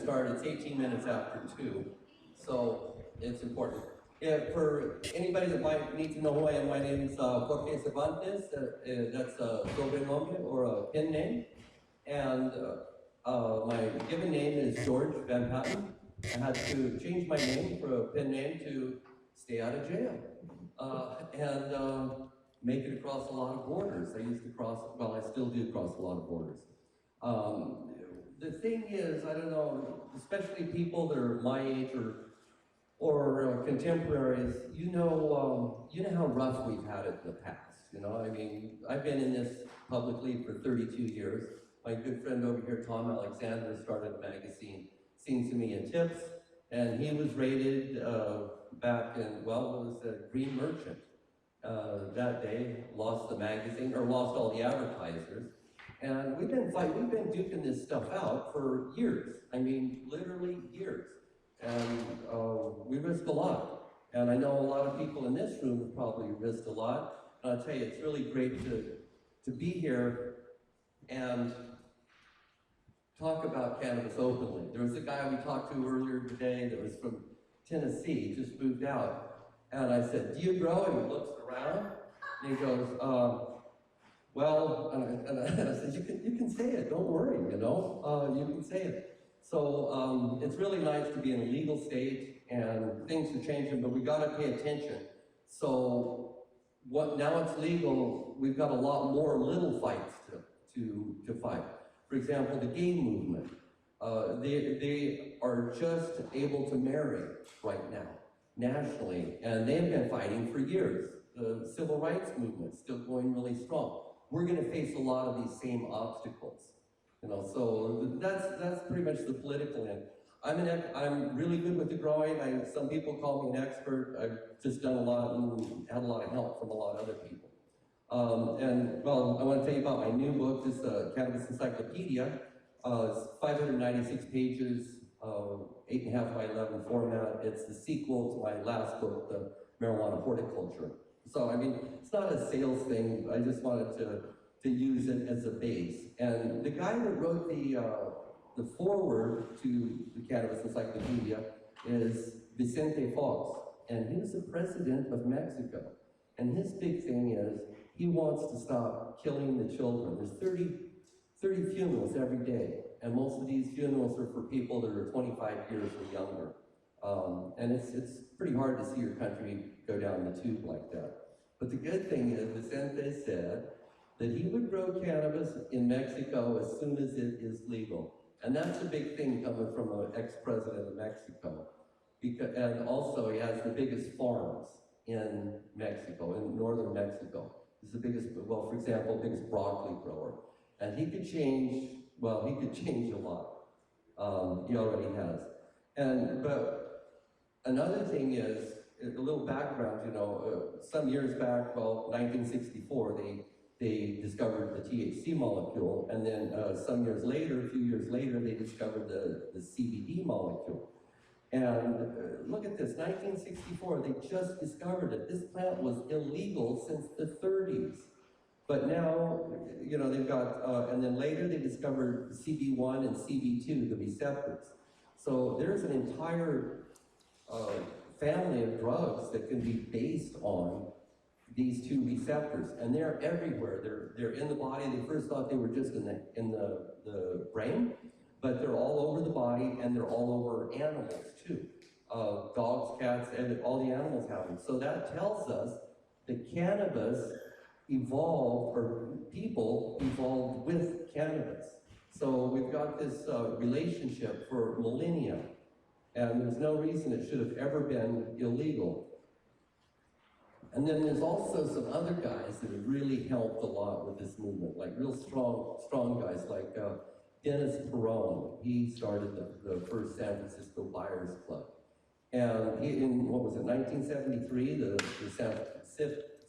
start. It's 18 minutes after 2, so it's important. For anybody that might need to know who I am, my name is Jorge Cervantes. That's a sobrenombre or a pen name. And my given name is George Van Patten. I had to change my name for a pen name to stay out of jail and make it across a lot of borders. I used to cross, well, I still do cross a lot of borders. The thing is, I don't know, especially people that are my age or contemporaries, you know how rough we've had it in the past. You know, I mean, I've been in this publicly for 32 years. My good friend over here, Tom Alexander, started a magazine, Scenes to Me and Tips, and he was rated back in, well, it was a Green Merchant. That day, lost the magazine, or lost all the advertisers. And we've been duking this stuff out for years. I mean, literally years. And we risked a lot. And I know a lot of people in this room have probably risked a lot. And I'll tell you, it's really great to be here and talk about cannabis openly. There was a guy we talked to earlier today that was from Tennessee, just moved out. And I said, do you grow? And he looks around, and he goes, well, and I said, you can say it, don't worry, you know, you can say it. So it's really nice to be in a legal state, and things are changing, but we gotta pay attention. So now it's legal, we've got a lot more little fights to fight. For example, the gay movement, they are just able to marry right now, nationally, and they've been fighting for years. The civil rights movement still going really strong. We're going to face a lot of these same obstacles, you know. So that's pretty much the political end. I'm really good with the growing. Some people call me an expert. I've just done a lot and had a lot of help from a lot of other people. And well, I want to tell you about my new book. This Cannabis Encyclopedia. It's 596 pages, 8.5 by 11 format. It's the sequel to my last book, The Marijuana Horticulture. So, I mean, it's not a sales thing. I just wanted to use it as a base. And the guy that wrote the foreword to the Cannabis Encyclopedia is Vicente Fox, and he was the president of Mexico. And his big thing is he wants to stop killing the children. There's 30 funerals every day, and most of these funerals are for people that are 25 years or younger. And it's pretty hard to see your country go down the tube like that. But the good thing is, Vicente said that he would grow cannabis in Mexico as soon as it is legal. And that's a big thing coming from an ex-president of Mexico. And also he has the biggest farms in Mexico, in northern Mexico. He's the biggest, well, for example, biggest broccoli grower. And he could change, well, he could change a lot. He already has. But another thing is, a little background, you know, some years back, well, 1964, they discovered the THC molecule, and then some years later, a few years later, they discovered the CBD molecule. And look at this, 1964, they just discovered it. This plant was illegal since the 30s. But now, you know, they've got, and then later they discovered CB1 and CB2, the receptors. So there's an entire family of drugs that can be based on these two receptors, and they're everywhere. They're in the body. They first thought they were just in the brain, but they're all over the body, and they're all over animals too. Dogs, cats, and all the animals have them. So that tells us that cannabis evolved, or people evolved with cannabis. So we've got this relationship for millennia, and there's no reason it should have ever been illegal. And then there's also some other guys that have really helped a lot with this movement, like real strong guys like Dennis Perone. He started the first San Francisco Buyers Club. And he, in, what was it, 1973, the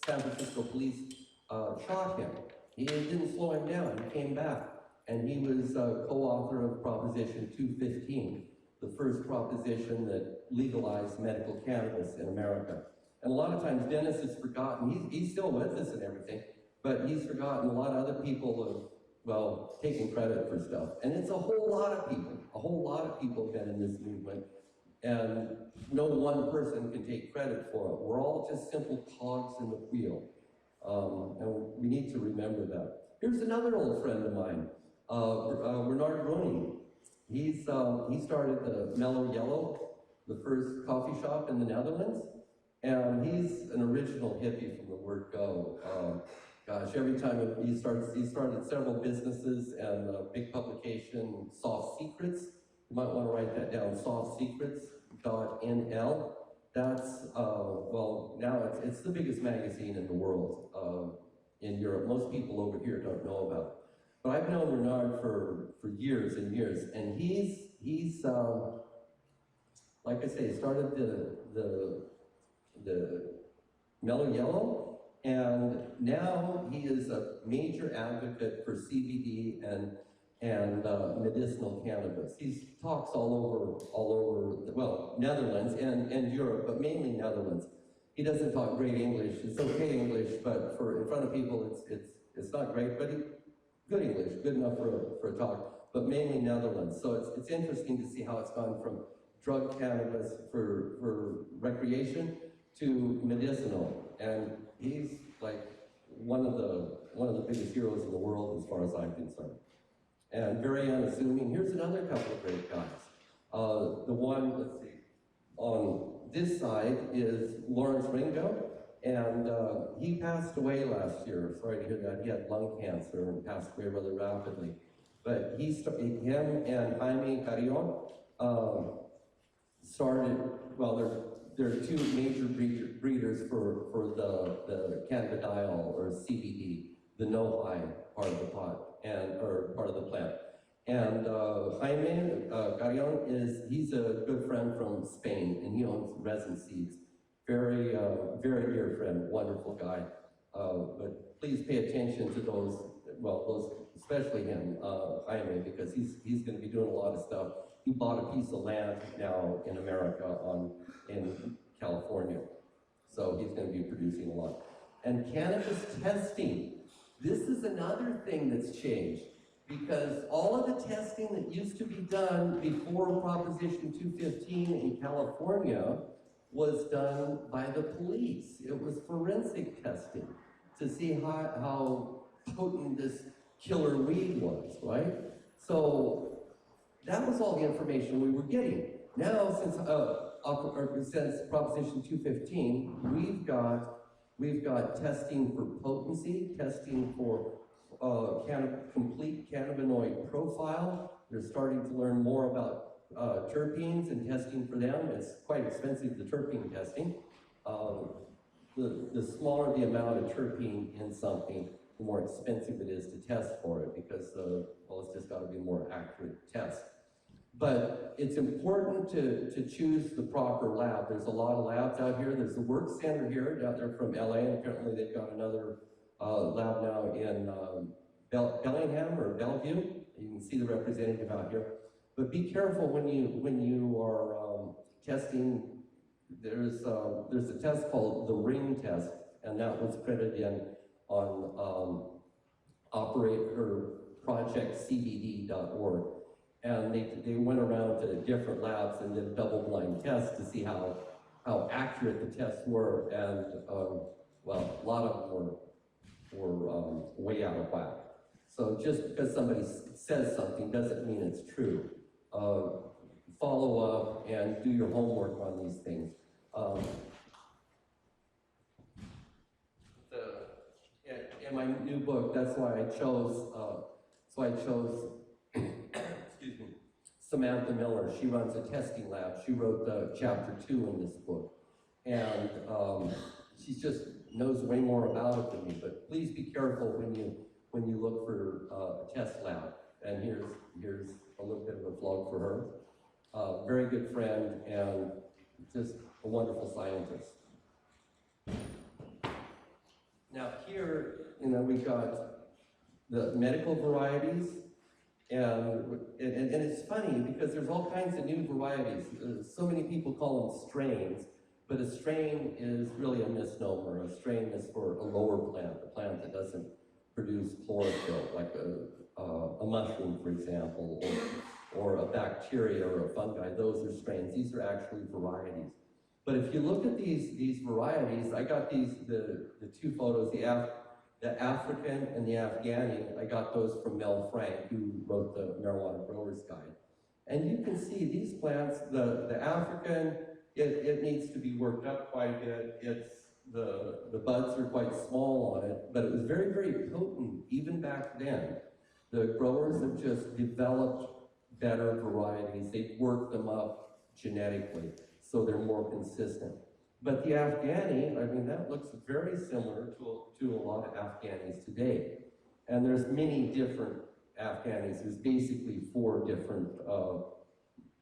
San Francisco police shot him. He didn't slow him down, he came back. And he was co-author of Proposition 215, the first proposition that legalized medical cannabis in America. And a lot of times Dennis is forgotten. He's still with us and everything, but he's forgotten. A lot of other people have, well, taken credit for stuff. And it's a whole lot of people. a whole lot of people have been in this movement, and no one person can take credit for it. We're all just simple cogs in the wheel, and we need to remember that. Here's another old friend of mine, Bernard Rooney. He started the Mellow Yellow, the first coffee shop in the Netherlands, and he's an original hippie from the word go. Gosh, every time he started several businesses and a big publication, Soft Secrets. You might want to write that down, softsecrets.nl. That's, well, now it's the biggest magazine in the world in Europe. Most people over here don't know about it. But I've known Bernard for years and years, and he's like I say, started the Mellow Yellow, and now he is a major advocate for CBD and medicinal cannabis. He talks all over, well, Netherlands and Europe, but mainly Netherlands. He doesn't talk great English. It's okay English, but in front of people, it's not great. But good English, good enough for a talk. But mainly Netherlands. So it's interesting to see how it's gone from drug cannabis for recreation to medicinal, and he's like one of the biggest heroes in the world as far as I'm concerned. And very unassuming. Here's another couple of great guys. The one, let's see, on this side is Lawrence Ringo, and he passed away last year. Sorry to hear that. He had lung cancer and passed away rather rapidly. But him and Jaime Carrion started, well, there are two major breeders for the cannabidiol or CBD, the no-high part of the pot, or part of the plant. And Jaime Carrion he's a good friend from Spain, and he owns Resin Seeds. Very dear friend, wonderful guy. But please pay attention to those, especially him, Jaime, because he's going to be doing a lot of stuff. He bought a piece of land now in America in California. So he's going to be producing a lot. And cannabis testing. This is another thing that's changed, because all of the testing that used to be done before Proposition 215 in California was done by the police. It was forensic testing to see how potent this killer weed was, right? So that was all the information we were getting. Now, since Proposition 215, we've got testing for potency, testing for complete cannabinoid profile. They're starting to learn more about terpenes and testing for them. It's quite expensive, the terpene testing. The smaller the amount of terpene in something, the more expensive it is to test for it, because it's just got to be a more accurate test. But it's important to choose the proper lab. There's a lot of labs out here. There's the Work Center here, down there from LA, and apparently they've got another lab now in Bellingham or Bellevue. You can see the representative out here. But be careful when you are testing. There's a test called the Ring test, and that was printed in on projectcbd.org. And they went around to different labs and did a double-blind test to see how accurate the tests were, and a lot of them were way out of whack. So just because somebody says something doesn't mean it's true. Follow up and do your homework on these things. In my new book, that's why I chose. Excuse me, Samantha Miller. She runs a testing lab. She wrote chapter 2 in this book, and she just knows way more about it than me. But please be careful when you look for a test lab. And here's a little bit of a plug for her. Very good friend and just a wonderful scientist. Now here, we've got the medical varieties, and it's funny because there's all kinds of new varieties. So many people call them strains, but a strain is really a misnomer. A strain is for a lower plant, a plant that doesn't produce chlorophyll, like a mushroom, for example, or a bacteria or a fungi. Those are strains. These are actually varieties. But if you look at these varieties, I got the two photos, the African and the Afghani. I got those from Mel Frank, who wrote the Marijuana Grower's Guide. And you can see these plants, the African, it needs to be worked up quite a bit. The buds are quite small on it, but it was very, very potent even back then. The growers have just developed better varieties. They've worked them up genetically, so they're more consistent. But the Afghani, I mean, that looks very similar to a lot of Afghanis today. And there's many different Afghanis. There's basically 4 different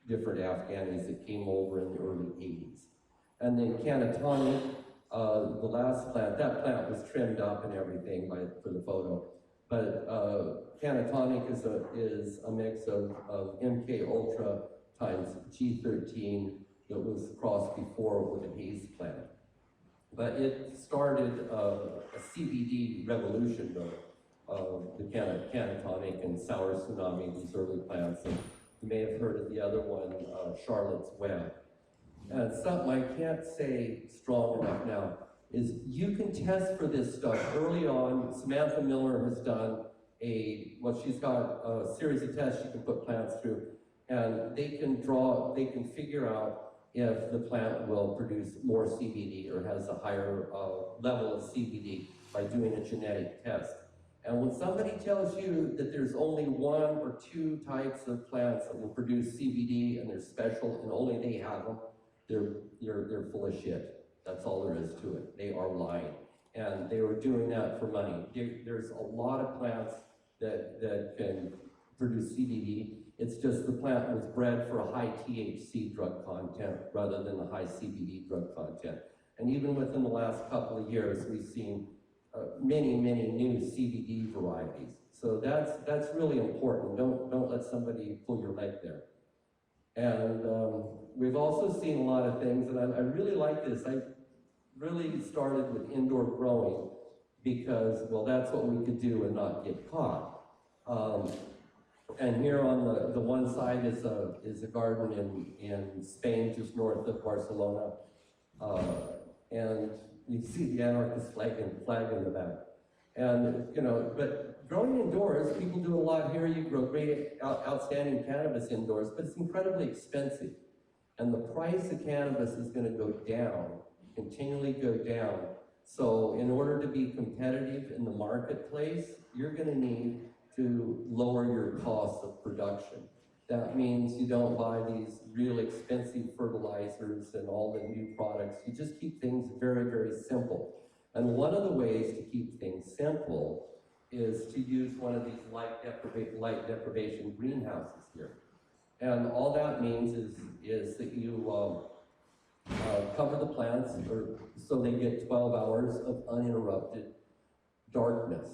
Afghanis that came over in the early 80s. And then Canatonic, the last plant, that plant was trimmed up and everything for the photo. But Canatonic is a mix of MK Ultra times G13 that was crossed before with a haze plant. But it started a CBD revolution, though, the Canatonic and Sour Tsunami, these early plants. And you may have heard of the other one, Charlotte's Web. And something I can't say strong enough now is you can test for this stuff early on. Samantha Miller has done she's got a series of tests she can put plants through, and they can figure out if the plant will produce more CBD or has a higher level of CBD by doing a genetic test. And when somebody tells you that there's only 1 or 2 types of plants that will produce CBD and they're special and only they have them, they're full of shit. That's all there is to it. They are lying. And they were doing that for money. There's a lot of plants that can produce CBD. It's just the plant was bred for a high THC drug content rather than a high CBD drug content. And even within the last couple of years, we've seen many, many new CBD varieties. So that's really important. Don't let somebody pull your leg there. And we've also seen a lot of things, and I really like this. I really started with indoor growing because, well, that's what we could do and not get caught. And here on the one side is a garden in Spain, just north of Barcelona. And you can see the anarchist flag in the back. And, but growing indoors, people do a lot here. You grow great, outstanding cannabis indoors, but it's incredibly expensive. And the price of cannabis is going to go down, continually go down. So in order to be competitive in the marketplace, you're going to need to lower your costs of production. That means you don't buy these real expensive fertilizers and all the new products. You just keep things very, very simple. And one of the ways to keep things simple is to use one of these light deprivation greenhouses here. And all that means is that you cover the plants so they get 12 hours of uninterrupted darkness.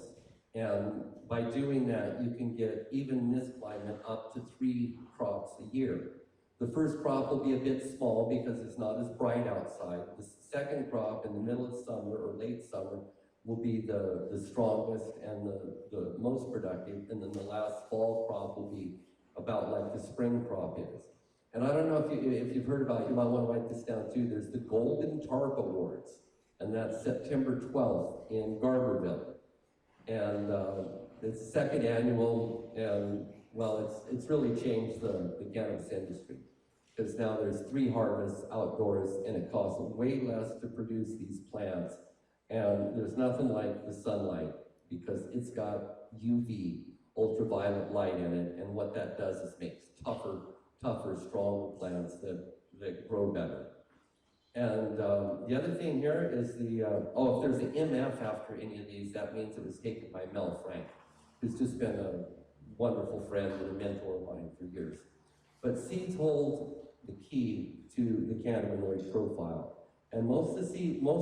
And by doing that, you can get, even in this climate, up to 3 crops a year. The first crop will be a bit small because it's not as bright outside. The second crop in the middle of summer or late summer will be the strongest and the most productive. And then the last fall crop will be about like the spring crop is. And I don't know if you've heard about it, you might want to write this down too. There's the Golden Tarp Awards, and that's September 12th in Garberville. And it's the 2nd annual, and well, it's really changed the cannabis industry. Because now there's 3 harvests outdoors, and it costs way less to produce these plants. And there's nothing like the sunlight, because it's got UV, ultraviolet light in it, and what that does is makes tougher, stronger plants that grow better. And the other thing here is if there's an MF after any of these, that means it was taken by Mel Frank, who's just been a wonderful friend and a mentor of mine for years. But seeds hold the key to the cannabinoid profile. And most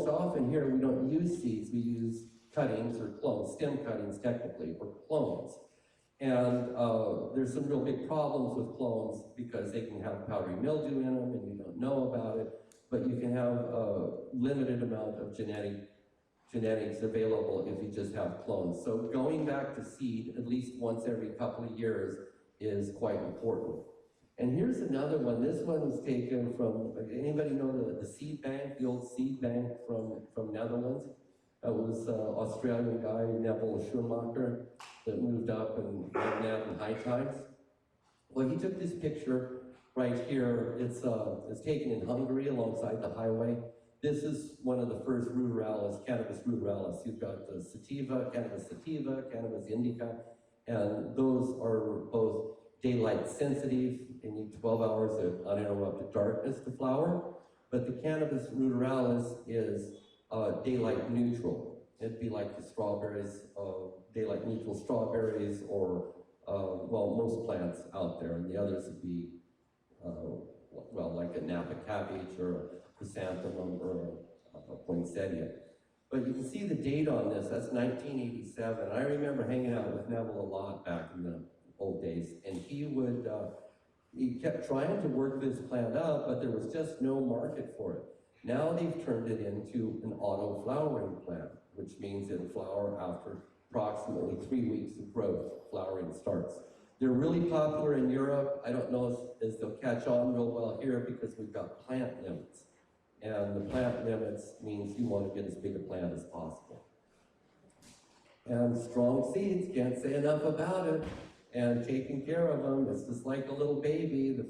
often here we don't use seeds, we use cuttings or clones, stem cuttings technically, or clones. And there's some real big problems with clones because they can have powdery mildew in them and you don't know about it, but you can have a limited amount of genetics available if you just have clones. So going back to seed at least once every couple of years is quite important. And here's another one. This one was taken from, anybody know the seed bank, the old seed bank from Netherlands? That was an Australian guy, Neville Schumacher, that moved up and went out in high tides. Well, he took this picture right here. It's taken in Hungary alongside the highway. This is one of the first ruderalis, cannabis ruderalis. You've got the sativa, cannabis indica, and those are both daylight sensitive. They need 12 hours of uninterrupted darkness to flower. But the cannabis ruderalis is daylight neutral. It'd be like the strawberries, daylight neutral strawberries, or well, most plants out there, and the others would be, well, like a Napa cabbage or a chrysanthemum or a poinsettia. But you can see the date on this. That's 1987. I remember hanging out with Neville a lot back in the old days, and he kept trying to work this plant out, but there was just no market for it. Now they've turned it into an auto flowering plant, which means it'll flower after approximately 3 weeks of growth. Flowering starts. They're really popular in Europe. I don't know if they'll catch on real well here because we've got plant limits. And the plant limits means you want to get as big a plant as possible. And strong seeds, can't say enough about it. And taking care of them, it's just like a little baby. The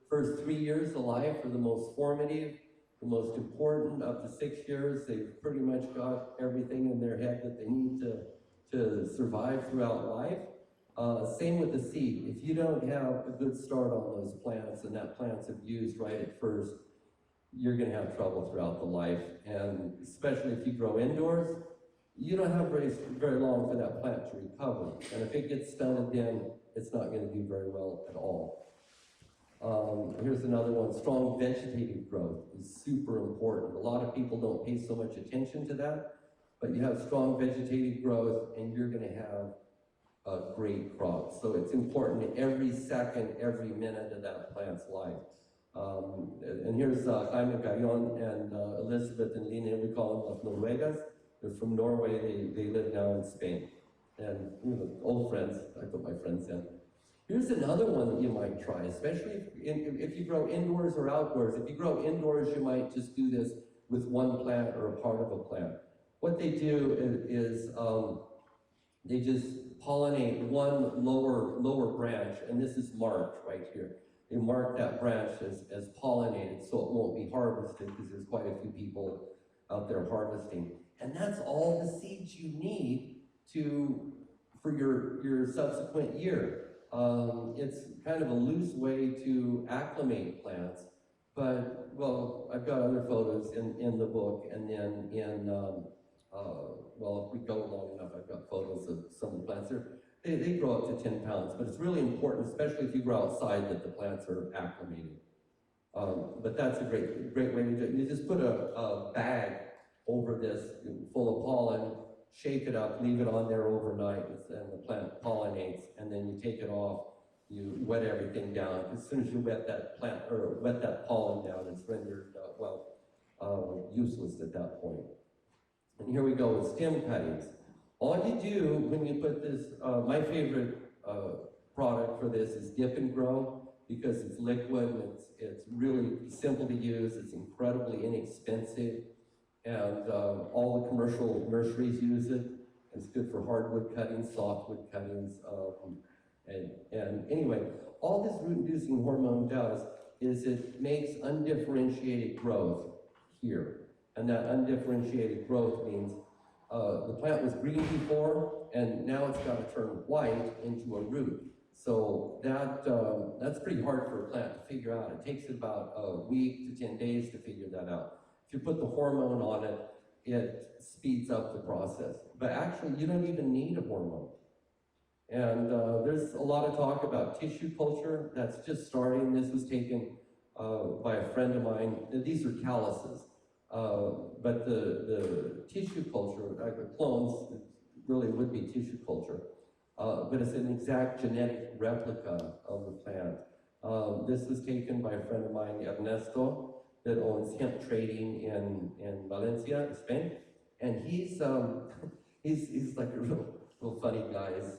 first 3 years of life are the most formative, the most important. Up to 6 years, they've pretty much got everything in their head that they need to survive throughout life. Same with the seed. If you don't have a good start on those plants and that plant's abused right at first, you're going to have trouble throughout the life. And especially if you grow indoors, you don't have very long for that plant to recover. And if it gets stunted, then it's not going to do very well at all. Here's another one. Strong vegetative growth is super important. A lot of people don't pay so much attention to that, but you have strong vegetative growth and you're going to have a great crop. So it's important every second, every minute of that plant's life. And here's Jaime Gallon and Elizabeth and Lina, we call them Las Noruegas. They're from Norway, they live now in Spain. And old friends, I put my friends in. Here's another one that you might try, especially if you grow indoors or outdoors. If you grow indoors, you might just do this with one plant or a part of a plant. What they do is they just pollinate one lower branch, and this is marked right here. They mark that branch as pollinated so it won't be harvested because there's quite a few people out there harvesting. And that's all the seeds you need for your subsequent year. It's kind of a loose way to acclimate plants, but, well, I've got other photos in the book, and then well, if we go long enough, I've got photos of some of the plants. They grow up to 10 pounds, but it's really important, especially if you grow outside, that the plants are acclimated. But that's a great way to do it. You just put a bag over this full of pollen, shake it up, leave it on there overnight, and the plant pollinates, and then you take it off, you wet everything down. As soon as you wet that plant, or wet that pollen down, it's rendered, useless at that point. And here we go with stem cuttings. All you do when you put this, my favorite product for this is Dip and Grow, because it's liquid, and it's really simple to use, it's incredibly inexpensive, and all the commercial nurseries use it. It's good for hardwood cuttings, softwood cuttings, and anyway, all this root-inducing hormone does is it makes undifferentiated growth here. And that undifferentiated growth means the plant was green before, and now it's got to turn white into a root. So that's pretty hard for a plant to figure out. It takes about a week to 10 days to figure that out. If you put the hormone on it, it speeds up the process. But actually, you don't even need a hormone. And there's a lot of talk about tissue culture. That's just starting. This was taken by a friend of mine. These are calluses. But the tissue culture, the clones, really would be tissue culture. But it's an exact genetic replica of the plant. This was taken by a friend of mine, Ernesto, that owns hemp trading in Valencia, Spain. And he's like a real funny guy. He's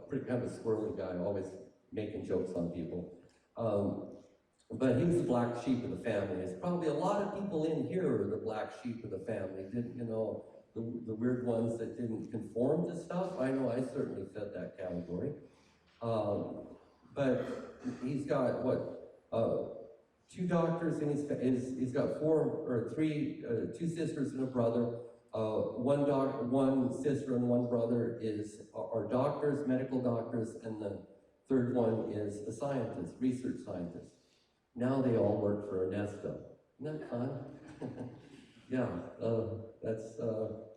pretty kind of a squirrely guy, always making jokes on people. But he was the black sheep of the family. There's probably a lot of people in here are the black sheep of the family. Didn't, you know, the weird ones that didn't conform to stuff. I know I certainly fit that category. But he's got two doctors, and he's got two sisters and a brother. One sister and one brother are doctors, medical doctors, and the third one is a scientist, research scientist. Now they all work for Ernesto. Isn't that fun? Yeah,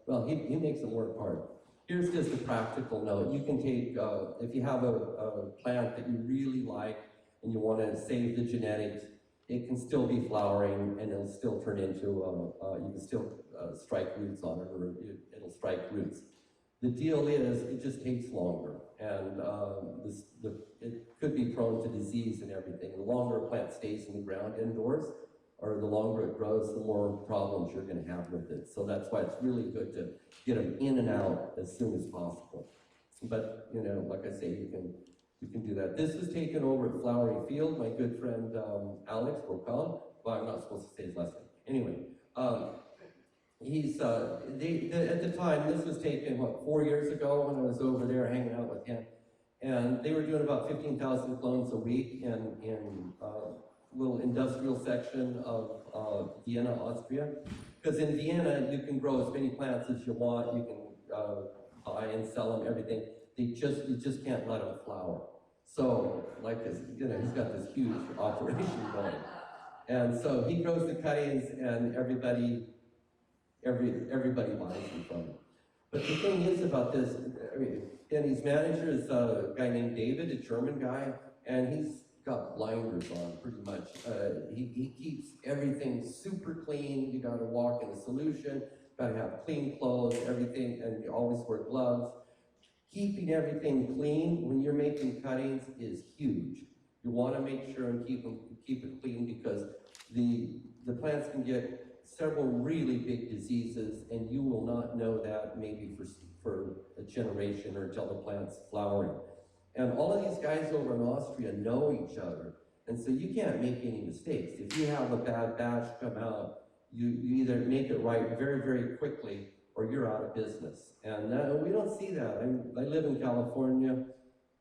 well, he makes them work hard. Here's just a practical note. You can take, if you have a plant that you really like and you want to save the genetics, it can still be flowering and it'll still turn into, you can still strike roots on it, or it'll strike roots. The deal is, it just takes longer, and it could be prone to disease and everything. The longer a plant stays in the ground indoors, or the longer it grows, the more problems you're going to have with it. So that's why it's really good to get them in and out as soon as possible. But, you know, like I say, you can do that. This was taken over at Flowery Field. My good friend Alex Brocal, well, I'm not supposed to say his last name. Anyway, at the time, this was taken, 4 years ago when I was over there hanging out with him. And they were doing about 15,000 clones a week in little industrial section of Vienna, Austria. Because in Vienna, you can grow as many plants as you want. You can buy and sell them, everything. You just can't let them flower. So, like this, you know, he's got this huge operation going. And so he grows the cuttings, and everybody buys them from him. But the thing is about this, I mean, and his manager is a guy named David, a German guy, and he's got blinders on, pretty much. He keeps everything super clean. You gotta walk in a solution, gotta have clean clothes, everything, and you always wear gloves. Keeping everything clean when you're making cuttings is huge. You wanna make sure and keep it clean, because the plants can get several really big diseases, and you will not know that maybe for a generation or until the plant's flowering. And all of these guys over in Austria know each other, and so you can't make any mistakes. If you have a bad batch come out, you either make it right very, very quickly, or you're out of business. And we don't see that. I live in California,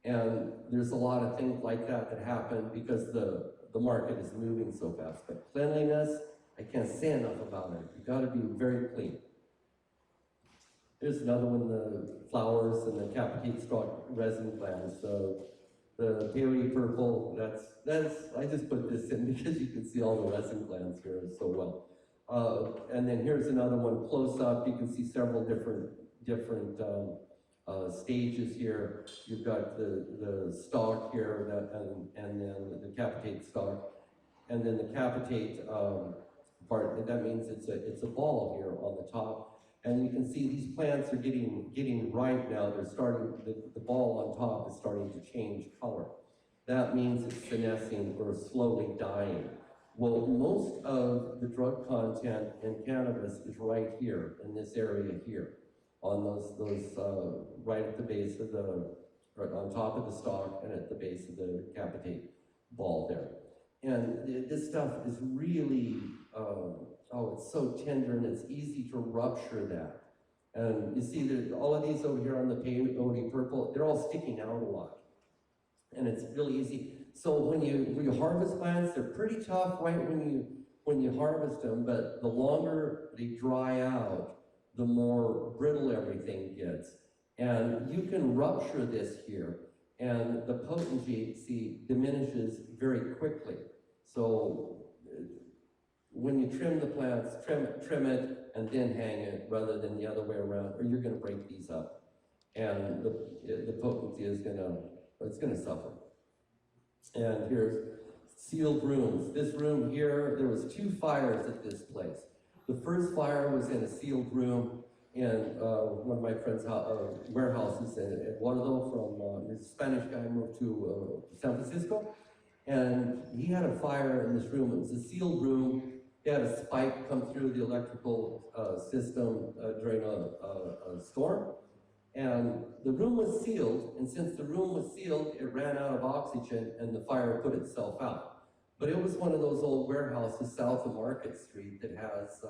and there's a lot of things like that happen because the market is moving so fast. But cleanliness, I can't say enough about it. You gotta be very clean. There's another one, the flowers and the capitate stalk resin glands. So the peony purple, I just put this in because you can see all the resin glands here so well. And then here's another one close up. You can see several different stages here. You've got the stalk here, and then the capitate stalk, and then the capitate part. That means it's a ball here on the top. And you can see these plants are getting ripe now. They're starting, the ball on top is starting to change color. That means it's senescing or slowly dying. Well, most of the drug content in cannabis is right here, in this area here, on those right at the base of on top of the stalk and at the base of the capitate ball there. And this stuff is really, it's so tender, and it's easy to rupture that. And you see that all of these over here on the peyote purple, they're all sticking out a lot. And it's really easy. So when you harvest plants, they're pretty tough right when you harvest them, but the longer they dry out, the more brittle everything gets. And you can rupture this here, and the potency diminishes very quickly. So when you trim the plants, trim it and then hang it rather than the other way around, or you're going to break these up, and the potency is going to suffer. And here's sealed rooms. This room here, there was 2 fires at this place. The first fire was in a sealed room in one of my friend's warehouses in Eduardo from this Spanish guy moved to San Francisco. And he had a fire in this room. It was a sealed room. He had a spike come through the electrical system during a storm. And the room was sealed, and since the room was sealed, it ran out of oxygen and the fire put itself out. But it was one of those old warehouses south of Market Street that has,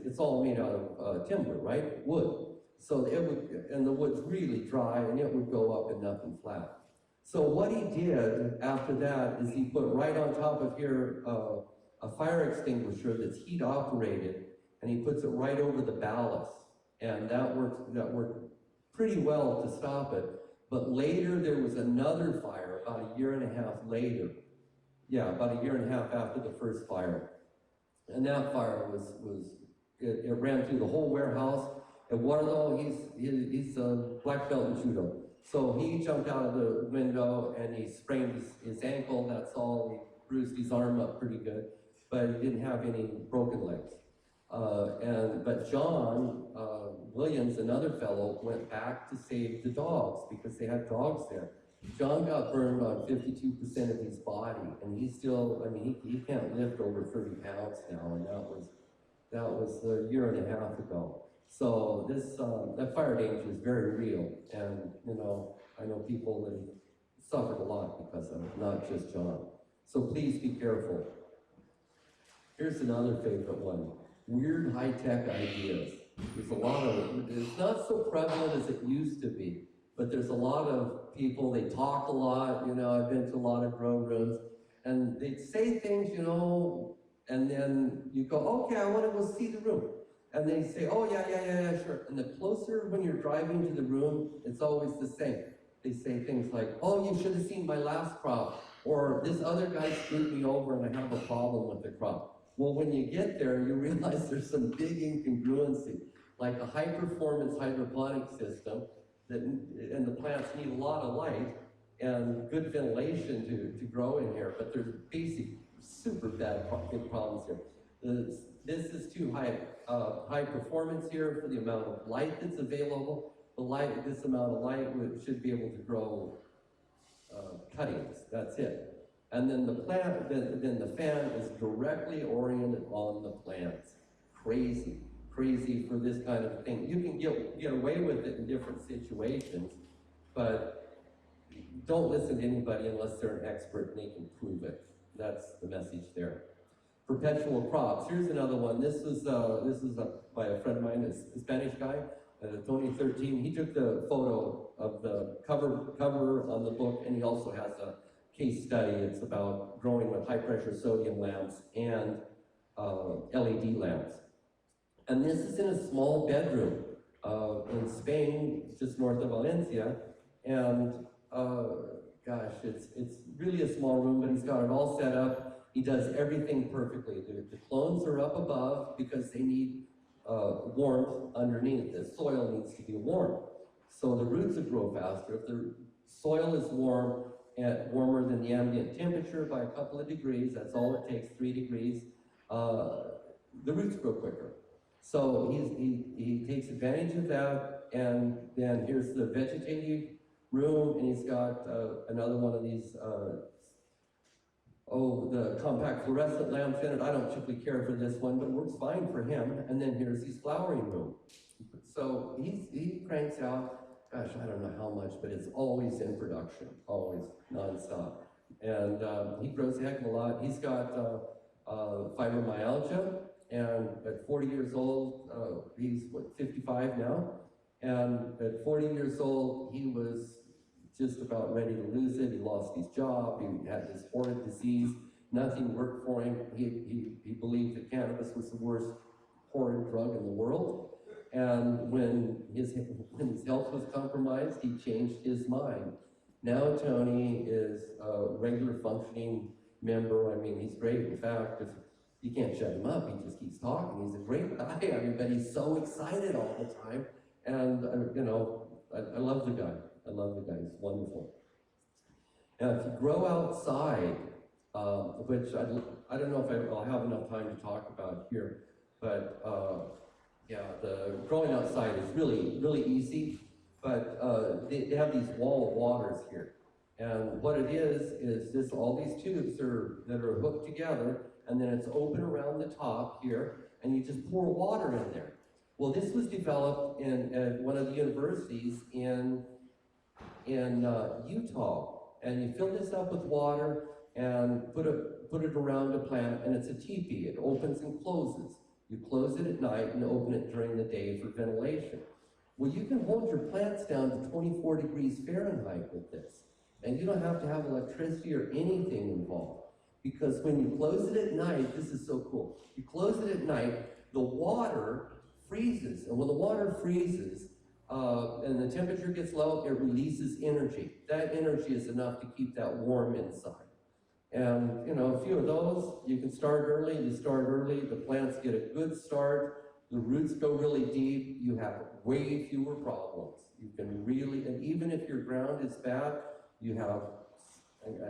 it's all made out of timber, right? Wood. So it would, and the wood's really dry, and it would go up and nothing flat. So what he did after that is he put right on top of here a fire extinguisher that's heat operated, and he puts it right over the ballast. And that worked pretty well to stop it. But later there was another fire about a year and a half later. Yeah, about a year and a half after the first fire. And that fire it ran through the whole warehouse. Eduardo, he's a black belt in judo. So he jumped out of the window and he sprained his ankle, that's all. He bruised his arm up pretty good, but he didn't have any broken legs. But John Williams, another fellow, went back to save the dogs because they had dogs there. John got burned on 52% of his body, and he's still, I mean, he can't lift over 30 pounds now, and that was a year and a half ago. So that fire danger is very real, and I know people that suffered a lot because of it, not just John. So please be careful. Here's another favorite one. Weird high-tech ideas. There's a lot of, it's not so prevalent as it used to be, but there's a lot of people, they talk a lot, I've been to a lot of grow rooms, and they say things, and then you go, okay, I want to go see the room. And they say, oh, yeah, sure. And the closer when you're driving to the room, it's always the same. They say things like, oh, you should have seen my last crop, or this other guy screwed me over and I have a problem with the crop. Well, when you get there, you realize there's some big incongruency, like a high-performance hydroponic system, and the plants need a lot of light and good ventilation to grow in here, but there's basic, super big problems here. This is too high performance here for the amount of light that's available. This amount of light should be able to grow cuttings, that's it. And then the fan is directly oriented on the plants. Crazy for this kind of thing. You can get away with it in different situations, but don't listen to anybody unless they're an expert and they can prove it. That's the message there. Perpetual crops. Here's another one. This is by a friend of mine, a Spanish guy, 2013. He took the photo of the cover on the book, and he also has a case study. It's about growing with high-pressure sodium lamps and LED lamps. And this is in a small bedroom in Spain, just north of Valencia. And it's really a small room, but he's got it all set up. He does everything perfectly. The clones are up above because they need warmth underneath. The soil needs to be warm. So the roots will grow faster. If the soil is warmer than the ambient temperature by a couple of degrees, that's all it takes, 3 degrees, the roots grow quicker. So he takes advantage of that, and then here's the vegetative room, and he's got another one of these, the compact fluorescent lamps in it. I don't particularly care for this one, but it works fine for him. And then here's his flowering room. So he cranks out, gosh, I don't know how much, but it's always in production, always, nonstop. And he grows a heck of a lot. He's got fibromyalgia, and at 40 years old, he's 55 now, and at 40 years old, he was just about ready to lose it. He lost his job, he had this horrid disease, nothing worked for him. He believed that cannabis was the worst horrid drug in the world. And when his health was compromised, he changed his mind. Now Tony is a regular functioning member. I mean, he's great. In fact, you can't shut him up. He just keeps talking. He's a great guy. I mean, but he's so excited all the time. And, I love the guy. I love the guy. He's wonderful. Now, if you grow outside, which I don't know if I'll have enough time to talk about here, but the growing outside is really, really easy, but they have these wall of waters here. And what it is all these tubes that are hooked together, and then it's open around the top here, and you just pour water in there. Well, this was developed at one of the universities in Utah, and you fill this up with water and put it around a plant, and it's a teepee. It opens and closes. You close it at night and open it during the day for ventilation. Well, you can hold your plants down to 24 degrees Fahrenheit with this, and you don't have to have electricity or anything involved, because when you close it at night, this is so cool. You close it at night, the water freezes, and when the water freezes, and the temperature gets low, it releases energy. That energy is enough to keep that warm inside. And, you know, a few of those, you can start early, the plants get a good start, the roots go really deep, you have way fewer problems. You can really, and even if your ground is bad, you have,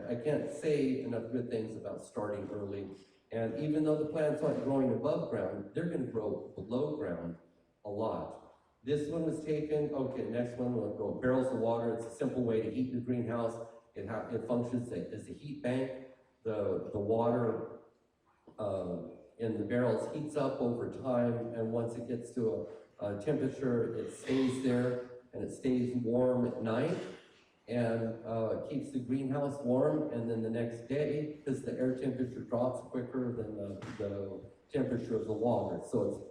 I can't say enough good things about starting early. And even though the plants aren't growing above ground, they're going to grow below ground a lot. This one was taken, okay, next one, we'll go barrels of water. It's a simple way to heat your greenhouse. It functions as a heat bank. The water in the barrels heats up over time, and once it gets to a temperature, it stays there, and it stays warm at night, and keeps the greenhouse warm, and then the next day, because the air temperature drops quicker than the temperature of the water. So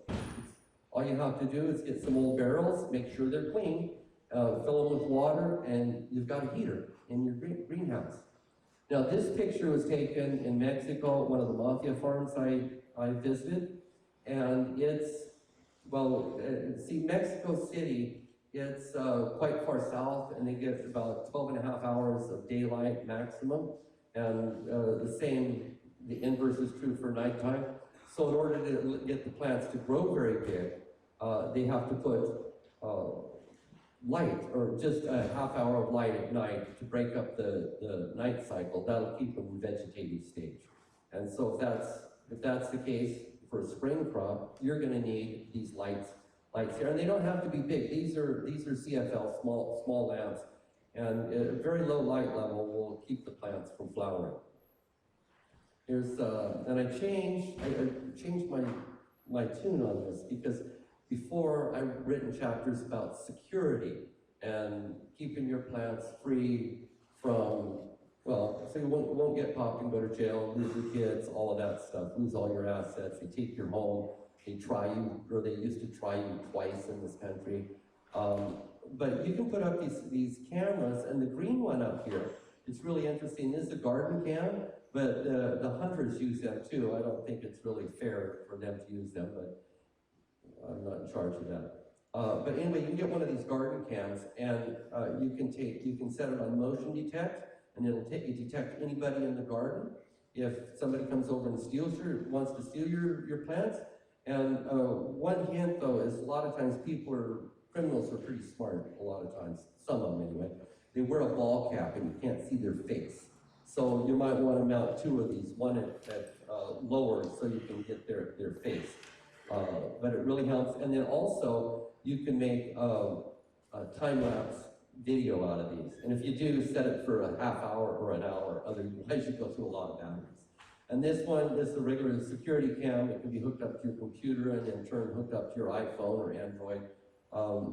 all you have to do is get some old barrels, make sure they're clean, fill them with water, and you've got a heater in your greenhouse. Now, this picture was taken in Mexico, one of the mafia farms I visited, and it's, well, see, Mexico City, it's quite far south, and they get about 12 and a half hours of daylight maximum, and the inverse is true for nighttime. So in order to get the plants to grow very big, they have to put light, or just a half hour of light at night to break up the night cycle. That'll keep them in vegetative stage. And so if that's the case for a spring crop, you're going to need these lights here. And they don't have to be big. These are CFL, small lamps, and a very low light level will keep the plants from flowering. Here's and I changed my tune on this, because before I've written chapters about security and keeping your plants free from, well, so you won't get popped and go to jail, lose your kids, all of that stuff, lose all your assets, they take your home, they try you, or they used to try you twice in this country. But you can put up these cameras, and the green one up here, it's really interesting. This is a garden cam, but the hunters use them too. I don't think it's really fair for them to use them, but I'm not in charge of that. But anyway, you can get one of these garden cams, and you can set it on motion detect, and it'll detect anybody in the garden. If somebody comes over and wants to steal your plants. And one hint though is a lot of times criminals are pretty smart a lot of times, some of them anyway. They wear a ball cap and you can't see their face. So you might want to mount two of these, one at lower so you can get their face. But it really helps. And then also you can make a time-lapse video out of these. And if you do, set it for a half hour or an hour, otherwise you go through a lot of batteries. And this one is the regular security cam. It can be hooked up to your computer and in turn hooked up to your iPhone or Android.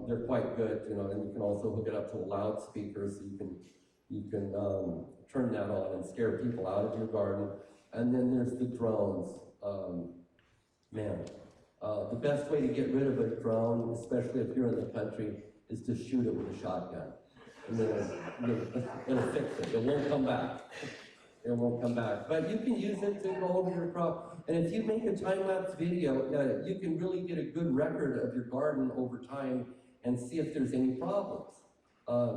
They're quite good, you know, and you can also hook it up to a loudspeaker so you can turn that on and scare people out of your garden. And then there's the drones. The best way to get rid of a drone, especially if you're in the country, is to shoot it with a shotgun. And then it'll fix it. It won't come back. It won't come back. But you can use it to go over your crop. And if you make a time-lapse video, you can really get a good record of your garden over time and see if there's any problems.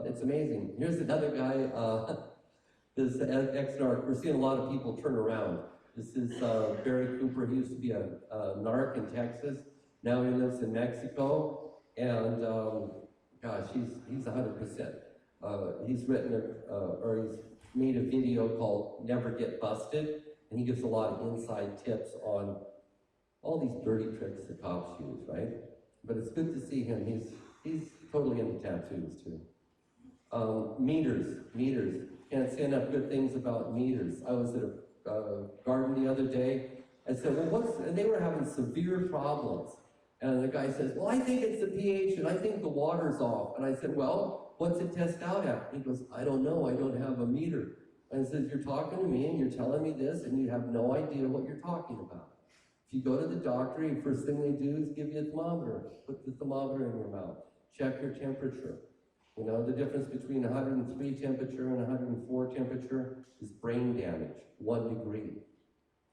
It's amazing. Here's another guy, this ex-narc. We're seeing a lot of people turn around. This is Barry Cooper. He used to be a narc in Texas. Now he lives in Mexico. And gosh, he's 100%. He's written he's made a video called Never Get Busted, and he gives a lot of inside tips on all these dirty tricks that cops use, right? But it's good to see him. He's totally into tattoos too. Meters. Can't say enough good things about meters. I was at a garden the other day. I said, well, and they were having severe problems And the guy says, well, I think it's the pH and I think the water's off. And I said, well, what's it test out at? He goes, I don't know, I don't have a meter. And I said, you're talking to me and you're telling me this and you have no idea what you're talking about. If you go to the doctor, the first thing they do is give you a thermometer. Put the thermometer in your mouth. Check your temperature. You know, the difference between 103 temperature and 104 temperature is brain damage, 1 degree.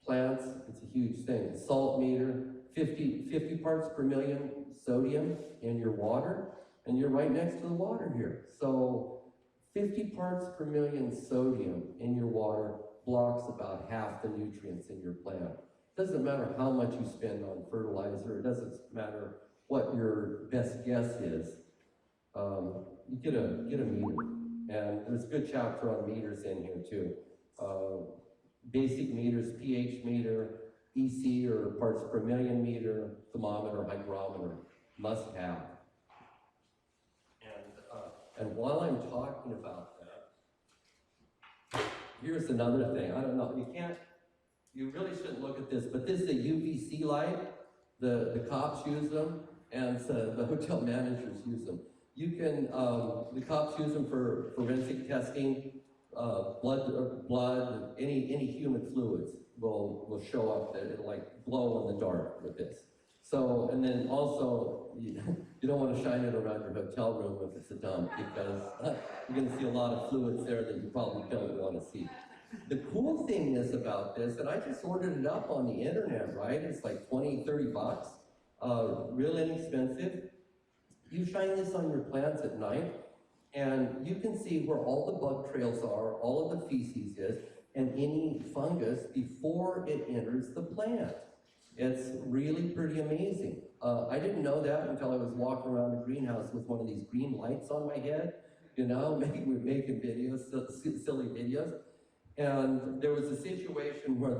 Plants, it's a huge thing. Salt meter, 50 parts per million sodium in your water, and you're right next to the water here. So 50 parts per million sodium in your water blocks about half the nutrients in your plant. It doesn't matter how much you spend on fertilizer, it doesn't matter what your best guess is. You get a meter, and there's a good chapter on meters in here too. Basic meters, pH meter, EC or parts per million meter, thermometer, hygrometer, must have. And while I'm talking about that, here's another thing. I don't know, you really shouldn't look at this, but this is a UVC light. The cops use them, and so the hotel managers use them. You can, the cops use them for forensic testing, blood, any human fluids will show up that it'll like glow in the dark with this. So, and then also, you don't want to shine it around your hotel room if it's a dump, because you're going to see a lot of fluids there that you probably don't want to see. The cool thing is about this, and I just ordered it up on the internet, right? It's like 20, 30 bucks, real inexpensive. You shine this on your plants at night, and you can see where all the bug trails are, all of the feces is, and any fungus before it enters the plant. It's really pretty amazing. I didn't know that until I was walking around the greenhouse with one of these green lights on my head, you know, making videos, silly videos. And there was a situation where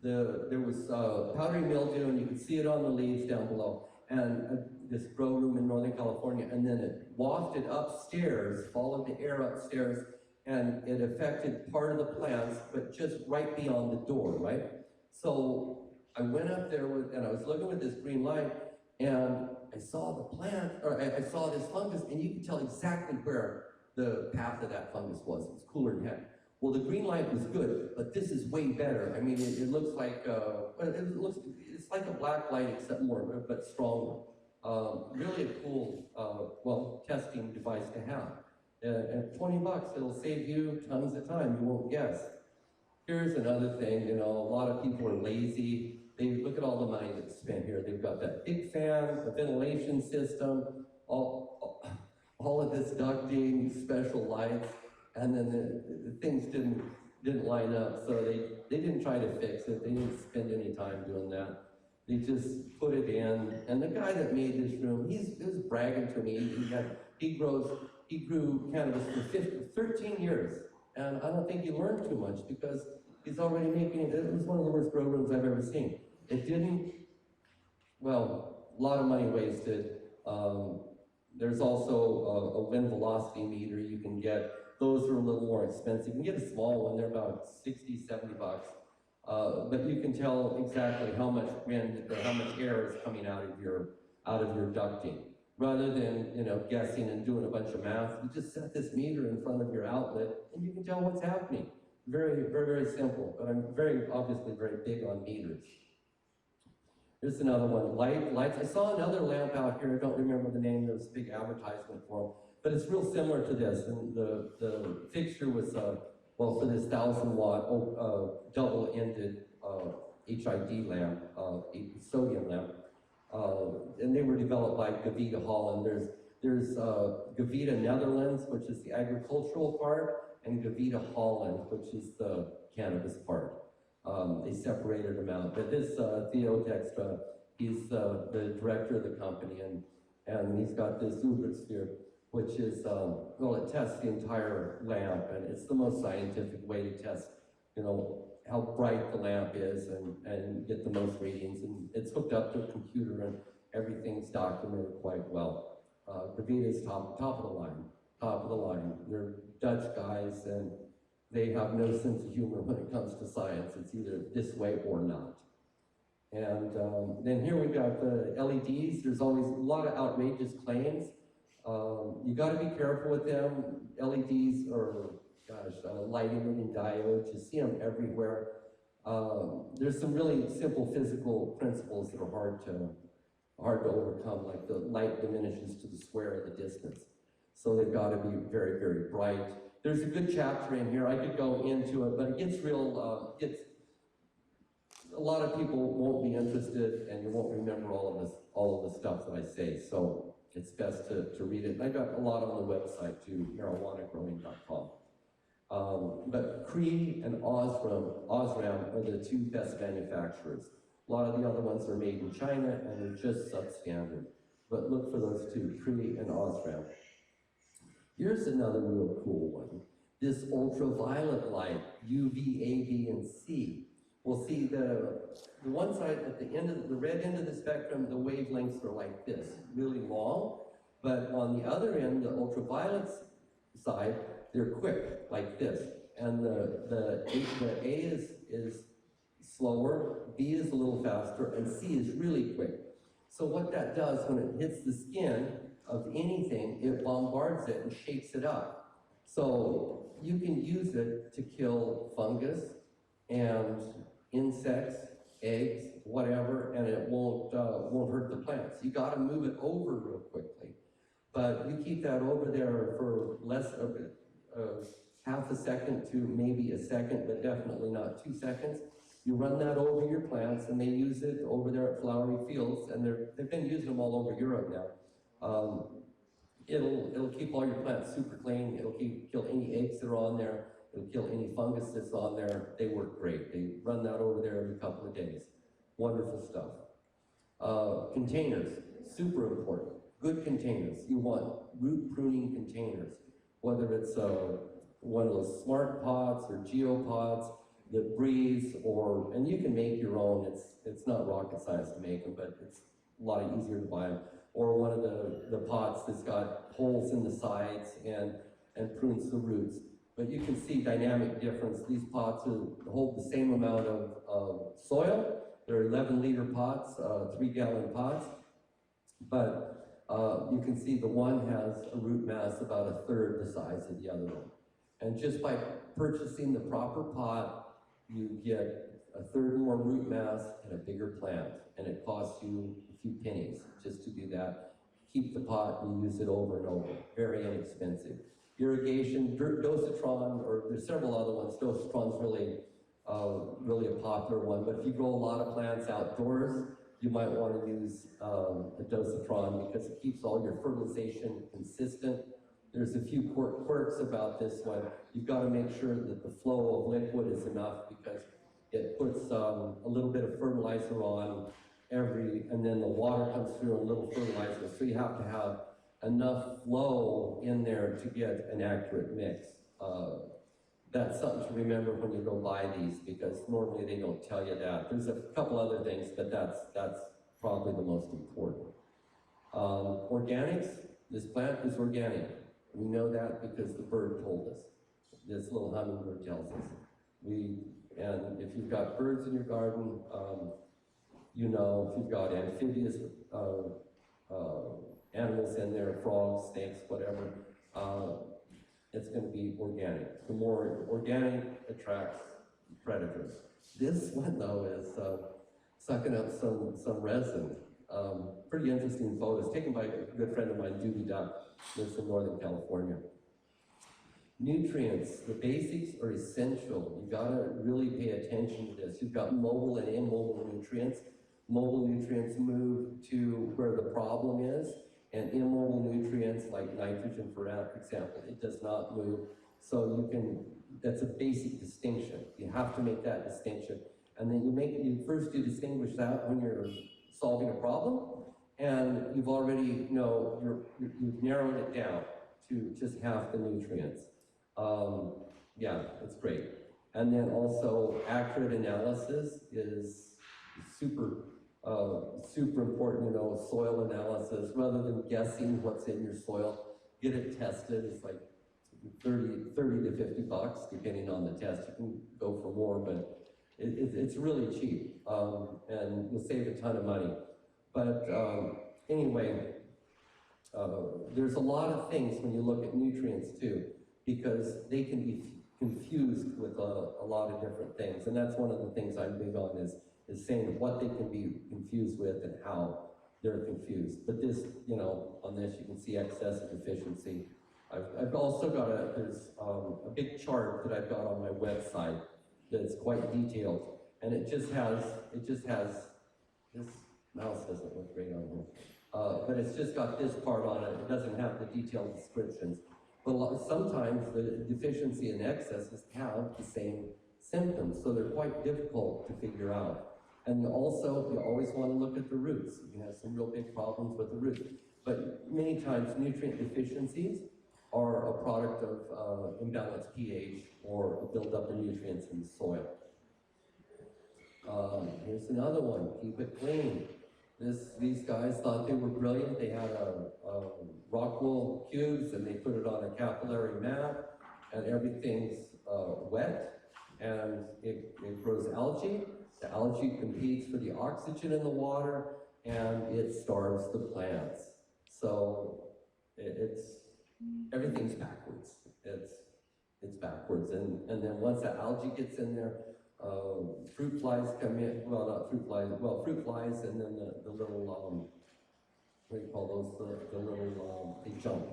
there was powdery mildew, and you could see it on the leaves down below. And this grow room in Northern California, and then it wafted upstairs, followed the air upstairs, and it affected part of the plants, but just right beyond the door, right? So I went up there and I was looking with this green light, and I saw the plant, or I saw this fungus, and you could tell exactly where the path of that fungus was. It was cooler than heck. Well, the green light was good, but this is way better. I mean, it looks like, it's like a black light except more, but stronger. Really a cool, testing device to have. At 20 bucks, it'll save you tons of time, you won't guess. Here's another thing, you know, a lot of people are lazy. They look at all the money that's spent here. They've got that big fan, the ventilation system, all of this ducting, special lights, and then the things didn't line up, so they didn't try to fix it. They didn't spend any time doing that. They just put it in, and the guy that made this room, he was bragging to me. He grew cannabis for 13 years, and I don't think he learned too much because he's already making it. It was one of the worst grow rooms I've ever seen. It didn't, well, a lot of money wasted. There's also a wind velocity meter you can get. Those are a little more expensive. You can get a small one, they're about 60, 70 bucks. But you can tell exactly how much wind or how much air is coming out of your ducting. Rather than, you know, guessing and doing a bunch of math, you just set this meter in front of your outlet and you can tell what's happening. Very, very, very simple, but I'm obviously very big on meters. Here's another one, lights. I saw another lamp out here, I don't remember the name, there was a big advertisement for them, but it's real similar to this, and the fixture was, for this 1,000-watt double-ended HID lamp, sodium lamp, and they were developed by Gavita Holland. There's Gavita Netherlands, which is the agricultural part, and Gavita Holland, which is the cannabis part. They separated them out. But this Theo Dextra, he's the director of the company, and he's got this Ubersphere, which is, it tests the entire lamp, and it's the most scientific way to test, you know, how bright the lamp is and get the most readings. And it's hooked up to a computer, and everything's documented quite well. Gavita's top of the line. They're Dutch guys, and they have no sense of humor when it comes to science. It's either this way or not. And then here we got the LEDs. There's always a lot of outrageous claims. You got to be careful with them. LEDs are, gosh, light emitting diodes. You see them everywhere. There's some really simple physical principles that are hard to overcome, like the light diminishes to the square of the distance. So they've got to be very, very bright. There's a good chapter in here. I could go into it, but it gets real, a lot of people won't be interested, and you won't remember all of the stuff that I say. So it's best to read it. And I got a lot on the website too, marijuanagrowing.com. But Cree and Osram are the two best manufacturers. A lot of the other ones are made in China and they're just substandard. But look for those two, Cree and Osram. Here's another real cool one. This ultraviolet light, UV, A, B, and C. We'll see the one side at the end of the red end of the spectrum, the wavelengths are like this, really long. But on the other end, the ultraviolet side, they're quick, like this. And the A is slower, B is a little faster, and C is really quick. So what that does, when it hits the skin of anything, it bombards it and shakes it up. So you can use it to kill fungus and insects, eggs, whatever, and it won't hurt the plants. You got to move it over real quickly. But you keep that over there for less of half a second to maybe a second, but definitely not 2 seconds. You run that over your plants, and they use it over there at Flowery Fields, and they've been using them all over Europe now. It'll keep all your plants super clean. It'll kill any eggs that are on there. It'll kill any fungus that's on there. They work great. They run that over there every couple of days. Wonderful stuff. Containers, super important. Good containers. You want root pruning containers, whether it's one of those smart pots or geopods that breathes, and you can make your own. It's not rocket science to make them, but it's a lot easier to buy them. Or one of the pots that's got holes in the sides and prunes the roots. But you can see dynamic difference. These pots hold the same amount of soil. They're 11-liter pots, 3-gallon pots. But you can see the one has a root mass about a third the size of the other one. And just by purchasing the proper pot, you get a third more root mass and a bigger plant. And it costs you a few pennies just to do that. Keep the pot and use it over and over. Very inexpensive. Irrigation, dosatron, or there's several other ones. Dosatron's really a popular one. But if you grow a lot of plants outdoors, you might want to use a dosatron because it keeps all your fertilization consistent. There's a few quirks about this one. You've got to make sure that the flow of liquid is enough because it puts a little bit of fertilizer on and then the water comes through a little fertilizer. So you have to have enough flow in there to get an accurate mix. That's something to remember when you go buy these because normally they don't tell you that. There's a couple other things, but that's probably the most important. Organics, this plant is organic. We know that because the bird told us. This little hummingbird tells us. And if you've got birds in your garden, you know, if you've got amphibious animals in there, frogs, snakes, whatever, it's going to be organic. The more organic attracts predators. This one, though, is sucking up some resin. Pretty interesting photos taken by a good friend of mine, Judy Duck, lives in Northern California. Nutrients, the basics are essential. You gotta really pay attention to this. You've got mobile and immobile nutrients. Mobile nutrients move to where the problem is, and immobile nutrients like nitrogen, for example, it does not move. So that's a basic distinction. You have to make that distinction. And then you first distinguish that when you're solving a problem, and you've already, you've narrowed it down to just half the nutrients. Yeah, it's great. And then also accurate analysis is super important, soil analysis, rather than guessing what's in your soil, get it tested. It's like 30 to $50, depending on the test. You can go for more, but It's really cheap, and you'll save a ton of money. But anyway, there's a lot of things when you look at nutrients too, because they can be confused with a lot of different things. And that's one of the things I'm big on is saying what they can be confused with and how they're confused. But this, on this you can see excess and deficiency. I've also got there's a big chart that I've got on my website that's quite detailed, and it just has, this mouse doesn't look great on here. But it's just got this part on it. It doesn't have the detailed descriptions. But sometimes the deficiency and excesses have the same symptoms, so they're quite difficult to figure out. And also, you always want to look at the roots. You can have some real big problems with the roots. But many times, nutrient deficiencies are a product of imbalanced pH or a buildup of nutrients in the soil. Here's another one, keep it clean. These guys thought they were brilliant. They had rock wool cubes and they put it on a capillary map, and everything's wet, and it grows algae. The algae competes for the oxygen in the water, and it starves the plants. So everything's backwards. It's backwards, and then once that algae gets in there, fruit flies come in. Well, not fruit flies. Well, fruit flies, and then the little what do you call those? The little they jump.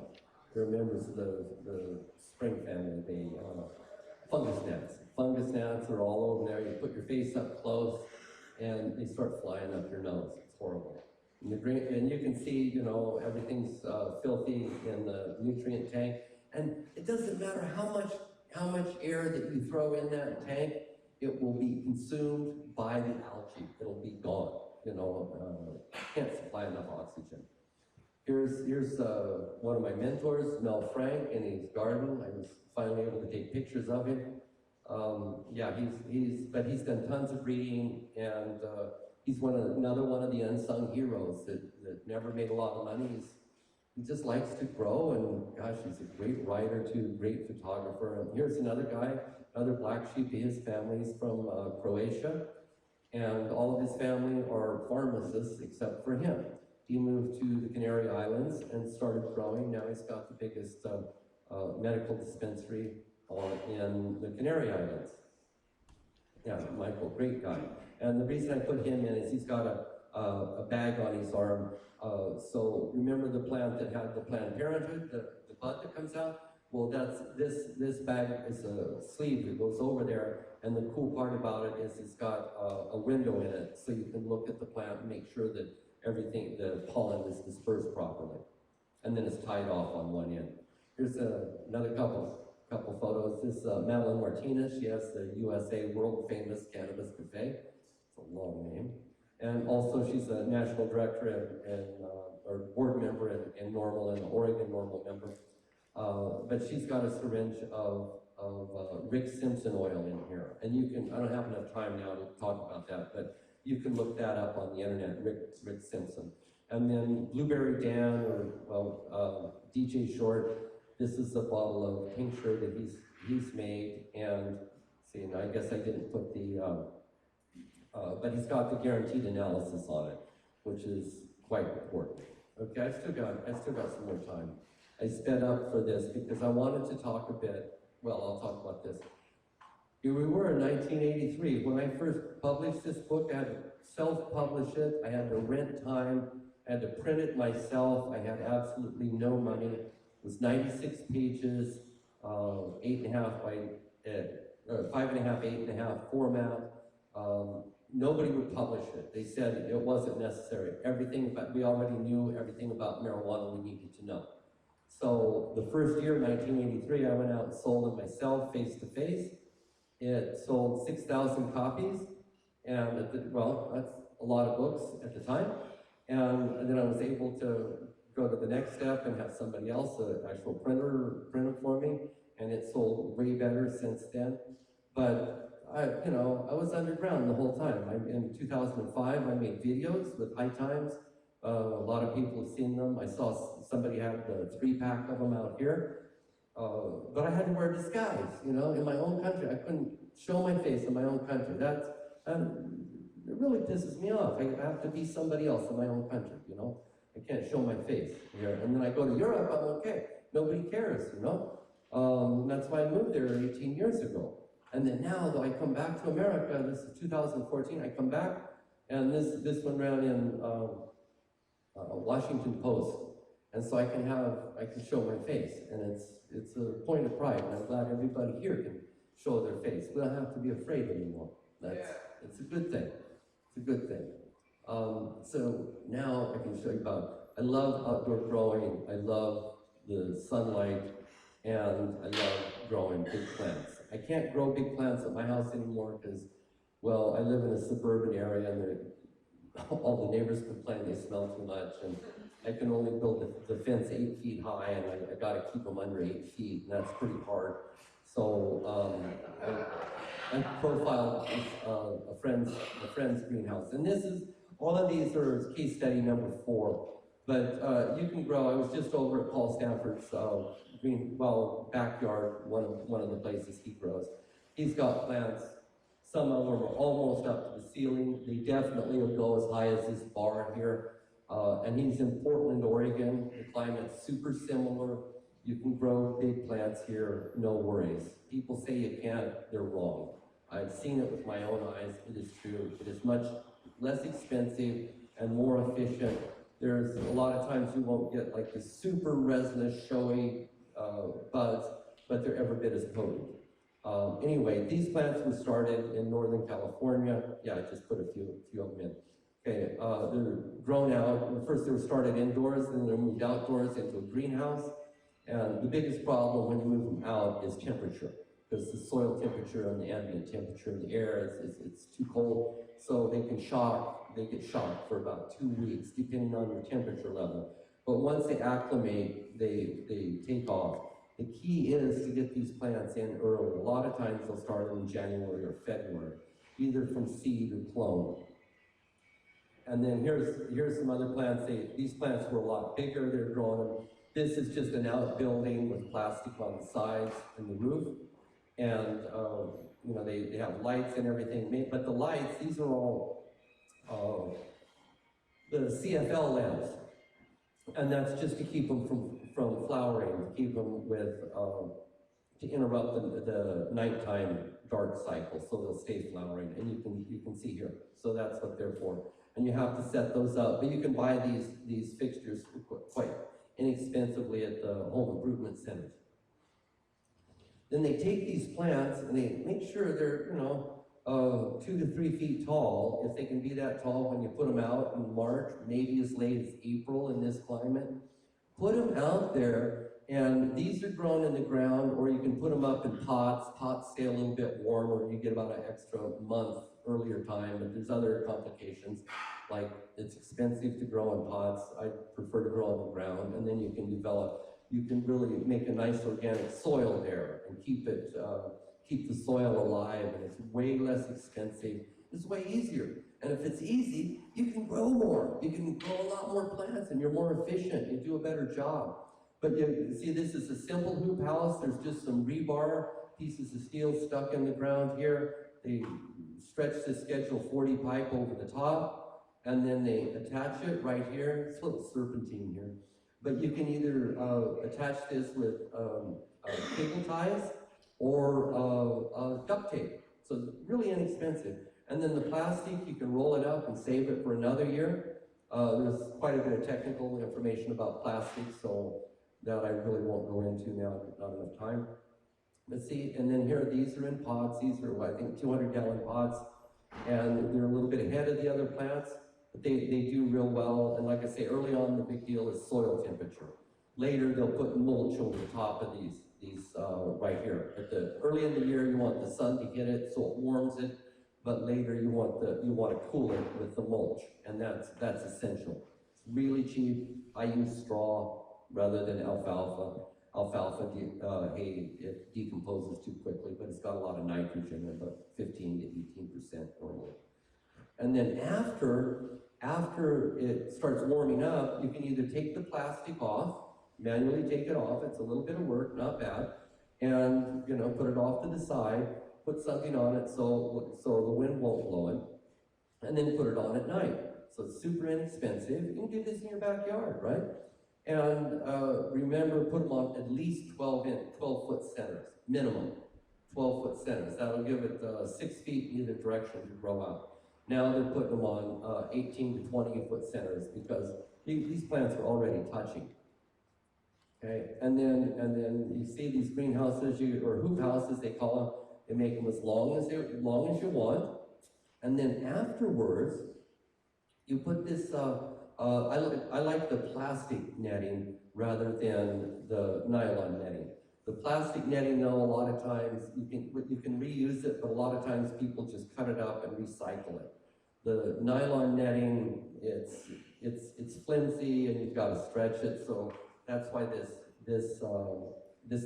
They're members of the spring family. They fungus gnats. Fungus gnats are all over there. You put your face up close, and they start flying up your nose. It's horrible. And you can see, everything's filthy in the nutrient tank, and it doesn't matter how much air that you throw in that tank, it will be consumed by the algae. It'll be gone. Can't supply enough oxygen. Here's one of my mentors, Mel Frank, in his garden. I was finally able to take pictures of him. Yeah, he's done tons of breeding, and he's another one of the unsung heroes that never made a lot of money. He just likes to grow, and gosh, he's a great writer too, great photographer. And here's another guy, another black sheep. His family's from Croatia, and all of his family are pharmacists except for him. He moved to the Canary Islands and started growing. Now he's got the biggest medical dispensary in the Canary Islands. Yeah, Michael, great guy. And the reason I put him in is he's got a bag on his arm. So remember the plant that had the Planned Parenthood, the bud that comes out? Well, this bag is a sleeve that goes over there, and the cool part about it is it's got a window in it, so you can look at the plant and make sure that the pollen is dispersed properly. And then it's tied off on one end. Here's another couple photos. This Madeline Martinez, she has the USA world famous cannabis cafe. It's a long name. And also she's a national director or board member in Normal, and Oregon Normal member. But she's got a syringe of Rick Simpson oil in here. And I don't have enough time now to talk about that, but you can look that up on the internet, Rick Simpson. And then Blueberry Dan, DJ Short, this is a bottle of tincture that he's made, and see, and I guess I didn't put but he's got the guaranteed analysis on it, which is quite important. Okay, I still got some more time. I sped up for this because I wanted to talk a bit. Well, I'll talk about this. Here we were in 1983. When I first published this book, I had to self-publish it. I had to rent time. I had to print it myself. I had absolutely no money. It was 96 pages, 8.5 by 5.5, 8.5 format. Nobody would publish it. They said it wasn't necessary. We already knew everything about marijuana we needed to know. So the first year, 1983, I went out and sold it myself, face to face. It sold 6,000 copies, and that's a lot of books at the time. And then I was able to go to the next step and have somebody else, an actual printer, print it for me, and it sold way better since then. But I was underground the whole time. In 2005, I made videos with High Times. A lot of people have seen them. I saw somebody had the 3-pack of them out here. But I had to wear a disguise, in my own country. I couldn't show my face in my own country. It really pisses me off. I have to be somebody else in my own country, you know? I can't show my face here. And then I go to Europe, I'm okay. Nobody cares, you know? That's why I moved there 18 years ago. And then now, though, I come back to America, this is 2014, I come back, and this one ran in Washington Post. And so I can show my face, and it's a point of pride, and I'm glad everybody here can show their face. We don't have to be afraid anymore. It's a good thing. It's a good thing. So now I can show you about, I love outdoor growing, I love the sunlight, and I love growing big plants. I can't grow big plants at my house anymore because, well, I live in a suburban area and all the neighbors complain they smell too much, and I can only build the fence 8 feet high, and I gotta keep them under 8 feet, and that's pretty hard. So I profiled a friend's greenhouse, and all of these are case study number 4. But you can grow. I was just over at Paul Stanford's backyard, one of the places he grows. He's got plants. Some of them are almost up to the ceiling. They definitely will go as high as this bar here. And he's in Portland, Oregon. The climate's super similar. You can grow big plants here, no worries. People say you can't, they're wrong. I've seen it with my own eyes. It is true. It is much less expensive and more efficient. There's a lot of times you won't get like the super resinous, showy buds, but they're every bit as potent. Anyway, these plants were started in Northern California. Yeah, I just put a few of them in. Okay, they're grown out. First they were started indoors, then they're moved outdoors into a greenhouse. And the biggest problem when you move them out is temperature, because the soil temperature and the ambient temperature in the air it's too cold. So they get shocked for about 2 weeks, depending on your temperature level. But once they acclimate, they take off. The key is to get these plants in early. A lot of times they'll start in January or February, either from seed or clone. And then here's some other plants. These plants were a lot bigger. They're growing. This is just an outbuilding with plastic on the sides and the roof. And you know, they have lights and everything. But the lights, these are all the CFL lamps. And that's just to keep them from flowering, to keep them to interrupt the nighttime dark cycle, so they'll stay flowering. And you can see here. So that's what they're for. And you have to set those up. But you can buy these fixtures quite inexpensively at the home improvement centers. Then they take these plants and they make sure they're, 2 to 3 feet tall. If they can be that tall when you put them out in March, maybe as late as April in this climate. Put them out there, and these are grown in the ground, or you can put them up in pots. Pots stay a little bit warmer. You get about an extra month earlier time, but there's other complications, like it's expensive to grow in pots. I prefer to grow on the ground, and then you can really make a nice organic soil there and keep the soil alive, and it's way less expensive. It's way easier. And if it's easy, you can grow more. You can grow a lot more plants, and you're more efficient. You do a better job. But you see, this is a simple hoop house. There's just some rebar, pieces of steel stuck in the ground here. They stretch the Schedule 40 pipe over the top, and then they attach it right here. It's a little serpentine here. But you can either attach this with cable ties or duct tape. So it's really inexpensive. And then the plastic, you can roll it up and save it for another year. There's quite a bit of technical information about plastic, so that I really won't go into now, not enough time. But see, and then here, these are in pots. These are, I think, 200-gallon pots. And they're a little bit ahead of the other plants, but they do real well. And like I say, early on, the big deal is soil temperature. Later, they'll put mulch over the top of these right here. But early in the year, you want the sun to hit it so it warms it. But later, you want to cool it with the mulch, and that's essential. It's really cheap. I use straw rather than alfalfa. Alfalfa hay, it decomposes too quickly, but it's got a lot of nitrogen, about 15 to 18% normally. And then after it starts warming up, you can either take the plastic off, manually take it off. It's a little bit of work, not bad, and put it off to the side. put something on it so the wind won't blow it, and then put it on at night. So it's super inexpensive. You can do this in your backyard, right? And remember, put them on at least 12-foot centers, minimum 12-foot centers. That'll give it 6 feet in either direction to grow out. Now they're putting them on 18 to 20-foot centers because these plants are already touching. Okay, and then you see these greenhouses, or hoop houses they call them. They make them as long as you want, and then afterwards you put this. I like the plastic netting rather than the nylon netting. The plastic netting, though, a lot of times you can reuse it, but a lot of times people just cut it up and recycle it. The nylon netting, it's flimsy and you've got to stretch it, so that's why this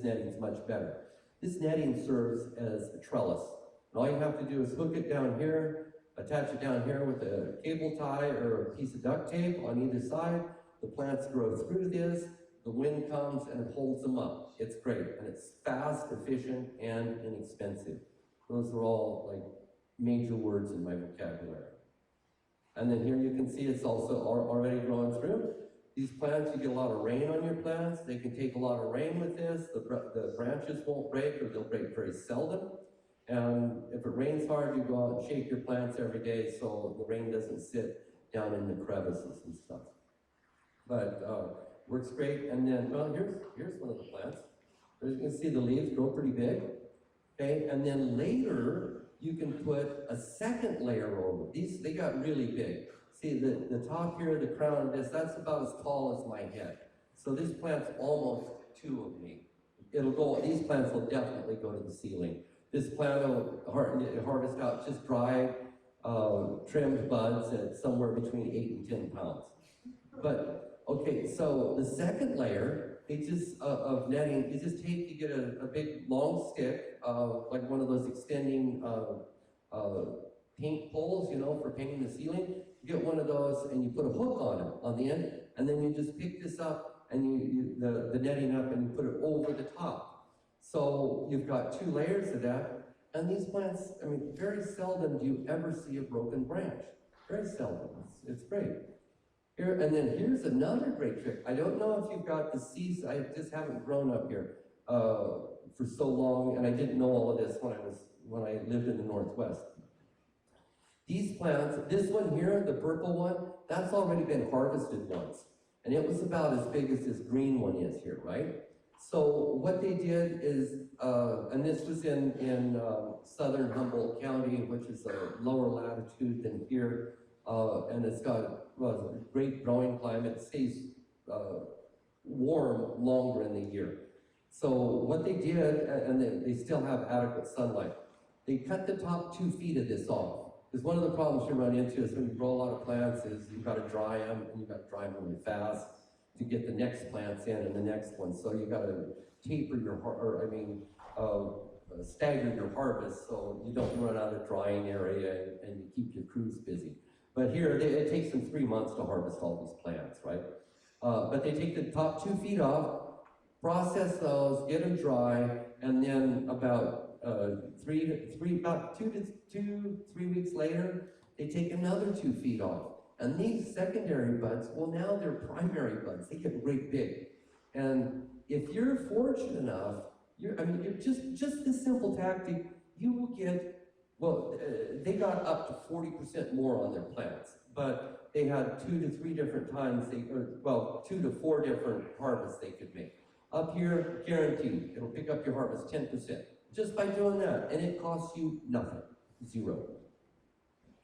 netting is much better. This netting serves as a trellis. And all you have to do is hook it down here, attach it down here with a cable tie or a piece of duct tape on either side. The plants grow through this, the wind comes and it holds them up. It's great, and it's fast, efficient, and inexpensive. Those are all like major words in my vocabulary. And then here you can see it's also already growing through. These plants, you get a lot of rain on your plants. They can take a lot of rain with this. The branches won't break, or they'll break very seldom. And if it rains hard, you go out and shake your plants every day so the rain doesn't sit down in the crevices and stuff. But works great. And then, well, here's one of the plants. As you can see, the leaves grow pretty big. Okay, and then later you can put a second layer over. They got really big. See, the top here, the crown of this, that's about as tall as my head. So this plant's almost 2 of me. These plants will definitely go to the ceiling. This plant will harvest out just dried, trimmed buds at somewhere between 8 and 10 pounds. But, okay, so the second layer, of netting, you get a big long stick, like one of those extending paint poles, for painting the ceiling. You get one of those and you put a hook on it, on the end, and then you just pick this up and the netting up and you put it over the top. So you've got 2 layers of that, and these plants, I mean, very seldom do you ever see a broken branch. Very seldom. It's great. Here, and then here's another great trick. I don't know if you've got the seeds. I just haven't grown up here for so long, and I didn't know all of this when I lived in the Northwest. These plants, this one here, the purple one, that's already been harvested once, and it was about as big as this green one is here, right? So what they did is, and this was in southern Humboldt County, which is a lower latitude than here, and it's got a great growing climate. It stays warm longer in the year. So what they did, and they still have adequate sunlight, they cut the top 2 feet of this off. Because one of the problems you run into is when you grow a lot of plants is you've got to dry them, and you've got to dry them really fast to get the next plants in and the next one. So you've got to taper stagger your harvest so you don't run out of drying area and you keep your crews busy. But here, it takes them 3 months to harvest all these plants, right? But they take the top 2 feet off, process those, get them dry, and then about 2 to 3 weeks later, they take another 2 feet off. And these secondary buds, well, now they're primary buds. They get great big. And if you're fortunate enough, you're just this simple tactic, you will get, well, they got up to 40% more on their plants, but they had 2 to 3 different times, 2 to 4 different harvests they could make. Up here, guaranteed, it'll pick up your harvest 10%, just by doing that, and it costs you nothing, 0.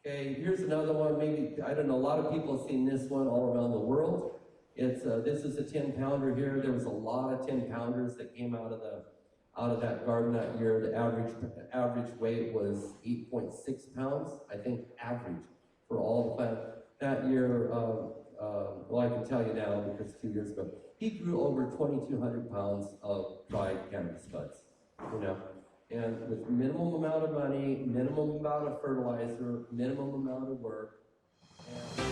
Okay, here's another one, maybe, I don't know, a lot of people have seen this one all around the world. This is a 10-pounder here. There was a lot of 10-pounders that came out of that garden that year. The average weight was 8.6 pounds, I think, average for all the plants. That year, well, I can tell you now because 2 years ago, he grew over 2,200 pounds of dried cannabis buds, and with minimum amount of money, minimum amount of fertilizer, minimum amount of work. And